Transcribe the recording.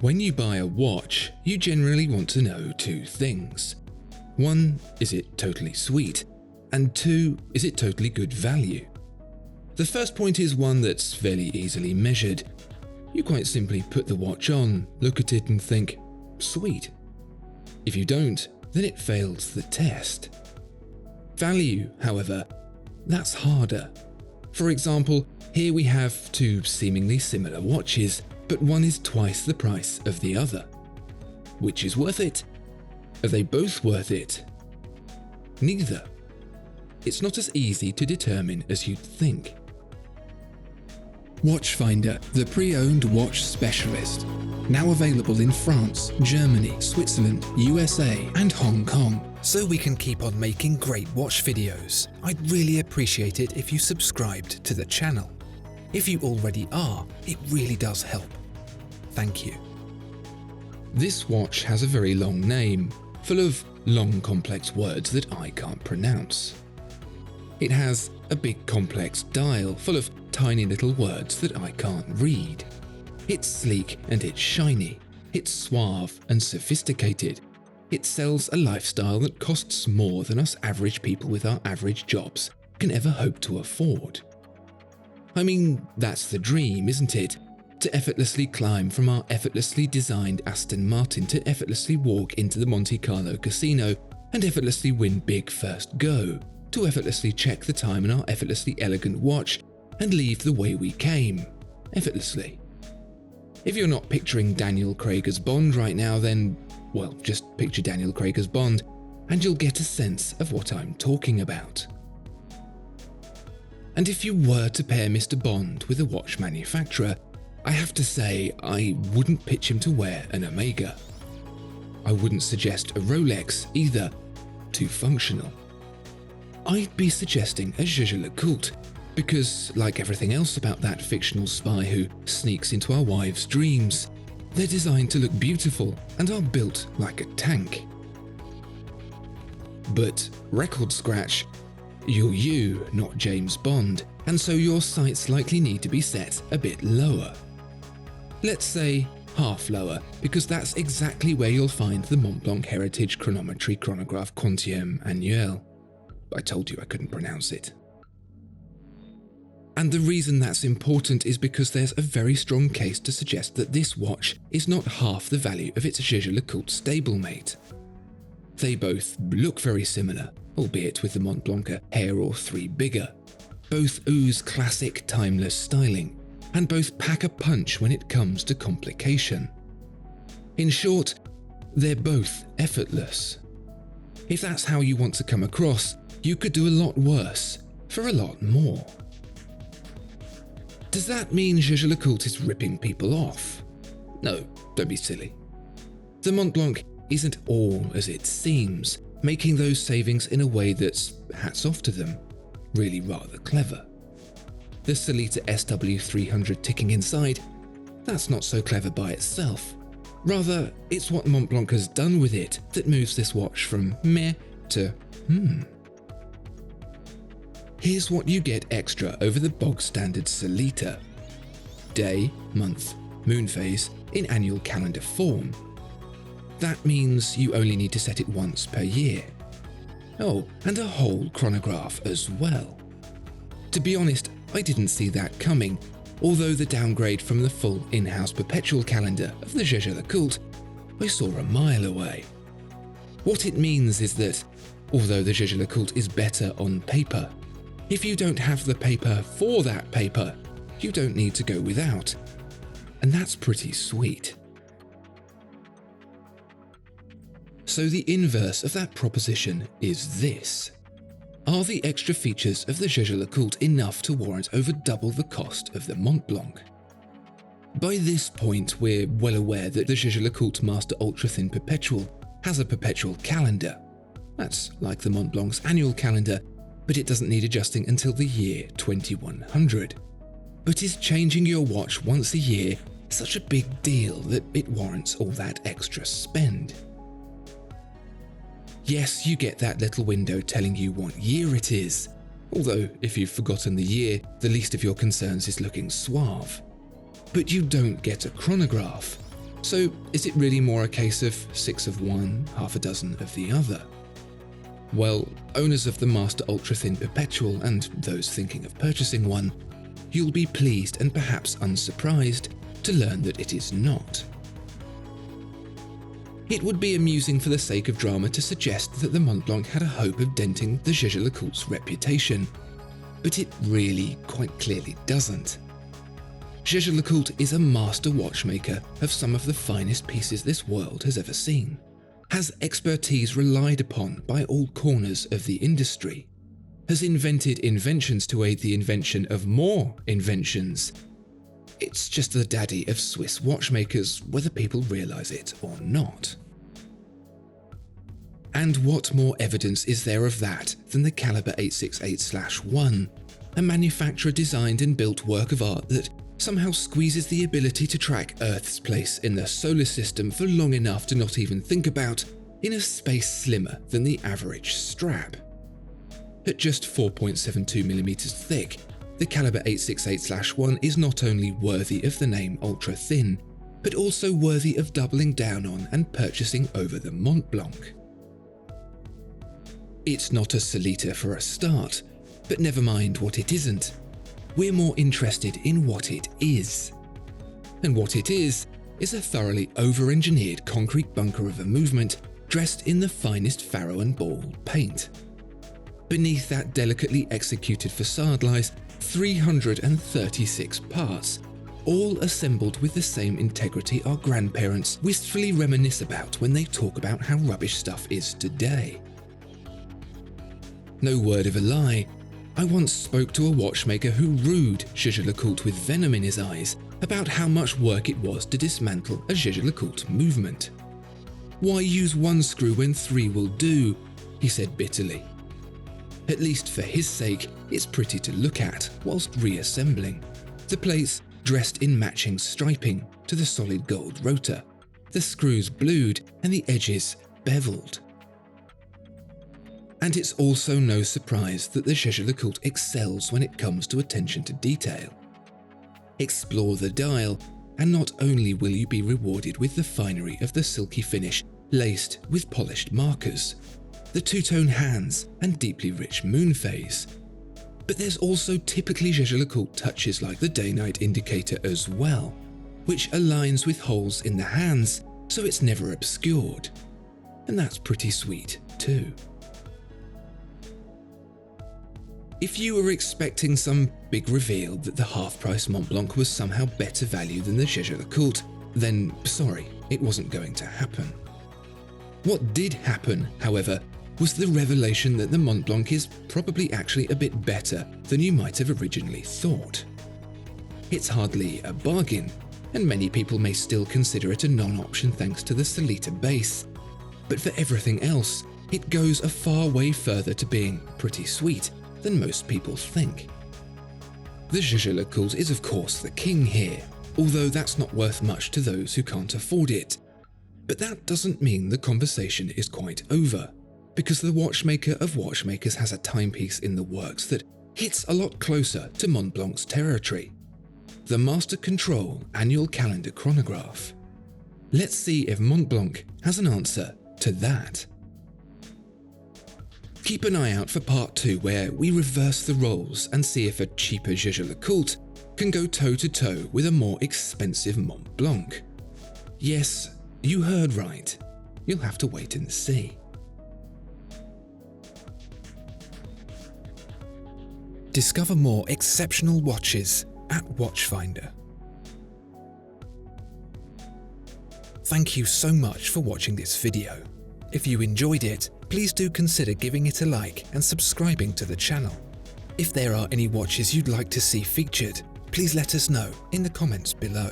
When you buy a watch, you generally want to know two things. One, is it totally sweet? And two, is it totally good value? The first point is one that's fairly easily measured. You quite simply put the watch on, look at it and think, sweet. If you don't, then it fails the test. Value, however, that's harder. For example, here we have two seemingly similar watches, but one is twice the price of the other. Which is worth it? Are they both worth it? Neither. It's not as easy to determine as you'd think. Watchfinder, the pre-owned watch specialist. Now available in France, Germany, Switzerland, USA, and Hong Kong. So we can keep on making great watch videos. I'd really appreciate it if you subscribed to the channel. If you already are, it really does help. Thank you. This watch has a very long name, full of long complex words that I can't pronounce. It has a big complex dial full of tiny little words that I can't read. It's sleek and it's shiny. It's suave and sophisticated. It sells a lifestyle that costs more than us average people with our average jobs can ever hope to afford. I mean, that's the dream, isn't it? To effortlessly climb from our effortlessly designed Aston Martin to effortlessly walk into the Monte Carlo casino and effortlessly win big first go, to effortlessly check the time in our effortlessly elegant watch and leave the way we came, effortlessly. If you're not picturing Daniel Craig as Bond right now, then, well, just picture Daniel Craig as Bond and you'll get a sense of what I'm talking about. And if you were to pair Mr. Bond with a watch manufacturer, I have to say I wouldn't pitch him to wear an Omega. I wouldn't suggest a Rolex either, too functional. I'd be suggesting a Jaeger-LeCoultre because, like everything else about that fictional spy who sneaks into our wives' dreams, they're designed to look beautiful and are built like a tank. But record scratch, you're you, not James Bond, and so your sights likely need to be set a bit lower. Let's say half lower, because that's exactly where you'll find the Montblanc Heritage Chronométrie Chronograph Quantième Annuel. I told you I couldn't pronounce it. And the reason that's important is because there's a very strong case to suggest that this watch is not half the value of its Jaeger-LeCoultre stablemate. They both look very similar, albeit with the Montblanc a hair or three bigger. Both ooze classic timeless styling, and both pack a punch when it comes to complication. In short, they're both effortless. If that's how you want to come across, you could do a lot worse for a lot more. Does that mean Jaeger-LeCoultre is ripping people off? No, don't be silly. The Montblanc isn't all as it seems, making those savings in a way that's, hats off to them, really rather clever. The Sellita SW300 ticking inside, that's not so clever by itself. Rather, it's what Montblanc has done with it that moves this watch from meh to Here's what you get extra over the bog standard Sellita. Day, month, moon phase in annual calendar form. That means you only need to set it once per year. Oh, and a whole chronograph as well. To be honest, I didn't see that coming, although the downgrade from the full in-house Perpetual calendar of the Jaeger-LeCoultre I saw a mile away. What it means is that, although the Jaeger-LeCoultre is better on paper, if you don't have the paper for that paper, you don't need to go without. And that's pretty sweet. So the inverse of that proposition is this. Are the extra features of the Jaeger-LeCoultre enough to warrant over double the cost of the Montblanc? By this point, we're well aware that the Jaeger-LeCoultre Master Ultra Thin Perpetual has a perpetual calendar. That's like the Montblanc's annual calendar, but it doesn't need adjusting until the year 2100. But is changing your watch once a year such a big deal that it warrants all that extra spend? Yes, you get that little window telling you what year it is, although if you've forgotten the year, the least of your concerns is looking suave. But you don't get a chronograph. So is it really more a case of 6 of one, half a dozen of the other? Well, owners of the Master Ultra Thin Perpetual and those thinking of purchasing one, you'll be pleased and perhaps unsurprised to learn that it is not. It would be amusing for the sake of drama to suggest that the Montblanc had a hope of denting the Jaeger-LeCoultre's reputation, but it really quite clearly doesn't. Jaeger-LeCoultre is a master watchmaker of some of the finest pieces this world has ever seen, has expertise relied upon by all corners of the industry, has invented inventions to aid the invention of more inventions. It's just the daddy of Swiss watchmakers, whether people realise it or not. And what more evidence is there of that than the Caliber 868/1, a manufacturer-designed and built work of art that somehow squeezes the ability to track Earth's place in the solar system for long enough to not even think about in a space slimmer than the average strap. At just 4.72mm thick, the Caliber 868/1 is not only worthy of the name ultra thin, but also worthy of doubling down on and purchasing over the Montblanc. It's not a Solita for a start, but never mind what it isn't. We're more interested in what it is. And what it is a thoroughly over-engineered concrete bunker of a movement dressed in the finest Faro and Ball paint. Beneath that delicately executed facade lies 336 parts, all assembled with the same integrity our grandparents wistfully reminisce about when they talk about how rubbish stuff is today. No word of a lie, I once spoke to a watchmaker who rued Jaeger-LeCoultre with venom in his eyes about how much work it was to dismantle a Jaeger-LeCoultre movement. "Why use one screw when 3 will do?" he said bitterly. At least for his sake, it's pretty to look at whilst reassembling. The plates dressed in matching striping to the solid gold rotor, the screws blued and the edges beveled. And it's also no surprise that the Jaeger-LeCoultre excels when it comes to attention to detail. Explore the dial, and not only will you be rewarded with the finery of the silky finish laced with polished markers, the two-tone hands and deeply rich moon phase, but there's also typically Jaeger-LeCoultre touches like the day-night indicator as well, which aligns with holes in the hands so it's never obscured. And that's pretty sweet too. If you were expecting some big reveal that the half-price Montblanc was somehow better value than the Jaeger-LeCoultre, then sorry, it wasn't going to happen. What did happen, however, was the revelation that the Montblanc is probably actually a bit better than you might have originally thought. It's hardly a bargain, and many people may still consider it a non-option thanks to the Solita base, but for everything else, it goes a far way further to being pretty sweet than most people think. The Jaeger-LeCoultre is of course the king here, although that's not worth much to those who can't afford it. But that doesn't mean the conversation is quite over, because the watchmaker of watchmakers has a timepiece in the works that hits a lot closer to Montblanc's territory: the Master Control Annual Calendar Chronograph. Let's see if Montblanc has an answer to that. Keep an eye out for part 2, where we reverse the roles and see if a cheaper Jaeger-LeCoultre can go toe-to-toe with a more expensive Montblanc. Yes, you heard right. You'll have to wait and see. Discover more exceptional watches at Watchfinder. Thank you so much for watching this video. If you enjoyed it, please do consider giving it a like and subscribing to the channel. If there are any watches you'd like to see featured, please let us know in the comments below.